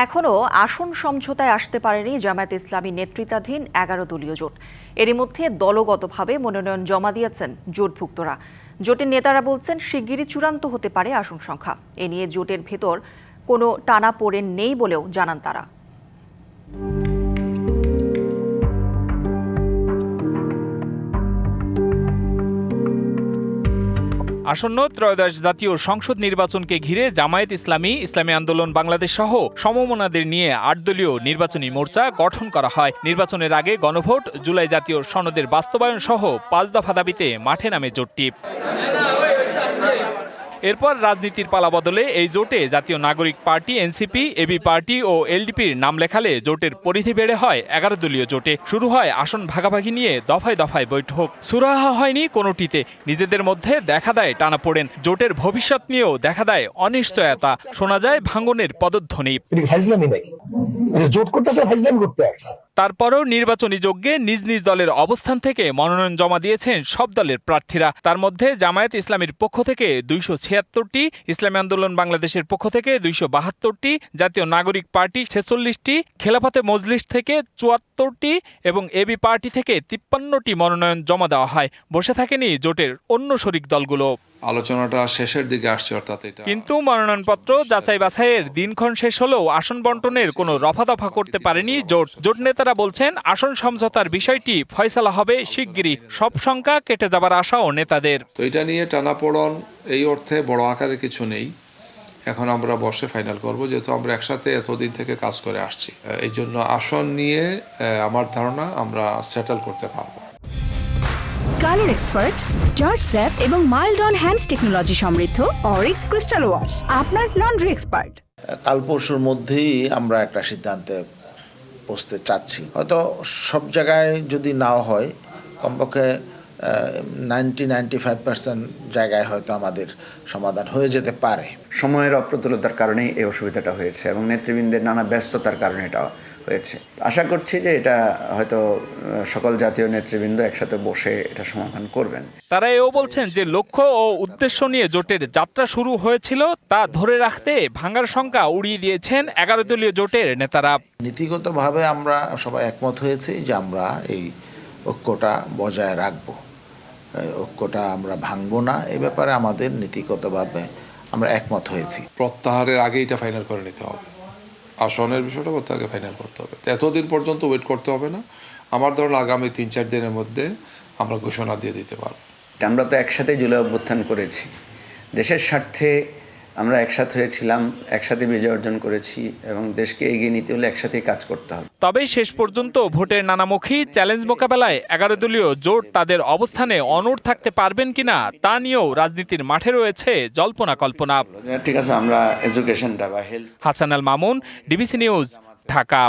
এখনও আসন সমঝোতায় আসতে পারেনি জামায়াত ইসলামী নেতৃত্বাধীন ১১ দলীয় জোট। এরই মধ্যে দলগতভাবে মনোনয়ন জমা দিয়েছেন জোটভুক্তরা। জোটের নেতারা বলছেন শিগগিরই চূড়ান্ত হতে পারে আসন সংখ্যা। এ নিয়ে জোটের ভেতর কোনো টানাপোড়েন নেই বলেও জানান তারা। আসন্ন ত্রয়োদশ জাতীয় সংসদ নির্বাচনকে ঘিরে জামায়াত ইসলামী, ইসলামী আন্দোলন বাংলাদেশ সহ সমমনাদের নিয়ে ৮ দলীয় নির্বাচনী মোর্চা গঠন করা হয়। নির্বাচনের আগে গণভোট, জুলাই জাতীয় সনদের বাস্তবায়ন সহ ৫ দফা দাবিতে মাঠে নামে জোটটি। এরপর রাজনীতির পালাবদলে এই জোটে জাতীয় নাগরিক পার্টি, এনসিপি, এবি পার্টি ও এলডিপির নাম লেখালে জোটের পরিধি বেড়ে হয় ১১ দলীয় জোটে। শুরু হয় আসন ভাগাভাগি নিয়ে দফায় দফায় বৈঠক। সুরাহা হয়নি কোনোটিতে। নিজেদের মধ্যে দেখা দেয় টানাপোড়েন। জোটের ভবিষ্যৎ নিয়েও দেখা দেয় অনিশ্চয়তা। শোনা যায় ভাঙনের পদধ্বনি। তারপরও নির্বাচনী যজ্ঞে নিজ নিজ দলের অবস্থান থেকে মনোনয়ন জমা দিয়েছেন সব দলের প্রার্থীরা। তার মধ্যে জামায়াত ইসলামীর পক্ষ থেকে ২৭৬টি, ইসলামী আন্দোলন বাংলাদেশের পক্ষ থেকে ২৭২টি, জাতীয় নাগরিক পার্টি ৪৬টি, খেলাফতে মজলিস থেকে ৭৪টি এবং এবি পার্টি থেকে ৫৩টি মনোনয়ন জমা দেওয়া হয়। বসে থাকেনি জোটের অন্য শরিক দলগুলো। আলোচনাটা শেষের দিকে আসছে, অর্থাৎ এটা কিন্তু মনোনয়নপত্র যাচাই বাছাইয়ের দিনক্ষণ শেষ হলেও আসন বন্টনের কোনো রফাদফা করতে পারেনি জোট। জোট নেতারা বলছেন আসন সমঝোতার বিষয়টি ফয়সালা হবে শিগগিরই। সব শঙ্কা কেটে যাবার আশাও নেতাদের। তো এটা নিয়ে টানাপোড়ন এই অর্থে বড় আকারে কিছু নেই। এখন আমরা বসে ফাইনাল করব, যেহেতু আমরা একসাথে এতদিন থেকে কাজ করে আসছি। এই জন্য আসন নিয়ে আমার ধারণা আমরা সেটেল করতে পারবো। কালার এক্সপার্ট, জর্জ স্যাপ এবং মাইল্ড অন হ্যান্ডস টেকনোলজি সমৃদ্ধ অরিক্স ক্রিস্টাল ওয়াশ আপনার লন্ড্রি এক্সপার্ট। কাল পরশুর মধ্যেই আমরা একটা সিদ্ধান্তে পৌঁছতে চাচ্ছি। হয়তো সব জায়গায় যদি নাও হয়, কমপক্ষে 90-95% জায়গায় হয়তো আমাদের সমাধান হয়ে যেতে পারে। সময়ের অপ্রতুলতার কারণেই এই অসুবিধাটা হয়েছে এবং নেতৃবৃন্দের নানা ব্যস্ততার কারণে এটা হয়েছে। আশা করছি যে এটা হয়তো সকল জাতীয় নেতৃবৃন্দ একসাথে বসে এটা সমাধান করবেন। তারা এও বলছেন যে লক্ষ্য ও উদ্দেশ্য নিয়ে জোটের যাত্রা শুরু হয়েছিল তা ধরে রাখতে ভাঙার শঙ্কা উড়িয়ে দিয়েছেন ১১ দলীয় জোটের নেতারা। নীতিগতভাবে আমরা সবাই একমত হয়েছি যে আমরা এই ঐক্যটা বজায় রাখবো, ঐক্যটা আমরা ভাঙবো না। এ ব্যাপারে আমাদের নীতিগতভাবে আমরা একমত হয়েছি। প্রত্যাহারের আগে এটা ফাইনাল করে নিতে হবে। আসনের বিষয়টা প্রত্যাহারকে ফাইনাল করতে হবে। এতদিন পর্যন্ত ওয়েট করতে হবে না। আমার ধারণা আগামী ৩-৪ দিনের মধ্যে আমরা ঘোষণা দিয়ে দিতে পারব। আমরা তো একসাথে জুলাই অভ্যুত্থান করেছি, দেশের স্বার্থে আমরা একসাথে হয়েছিলাম, একসাথে বিজয় অর্জন করেছি এবং দেশকে এগিয়ে নিতে হলে একসাথেই কাজ করতে হবে। তবে শেষ পর্যন্ত ভোটের নানামুখী চ্যালেঞ্জ মোকাবেলায় ১১ দলীয় জোট তাদের অবস্থানে অনড় থাকতে পারবেন কিনা তা নিয়েও রাজনীতির মাঠে রয়েছে জল্পনা কল্পনা। ঠিক আছে, আমরা এডুকেশনটা বা health. Hasan Al Mamun, DBC news, Dhaka.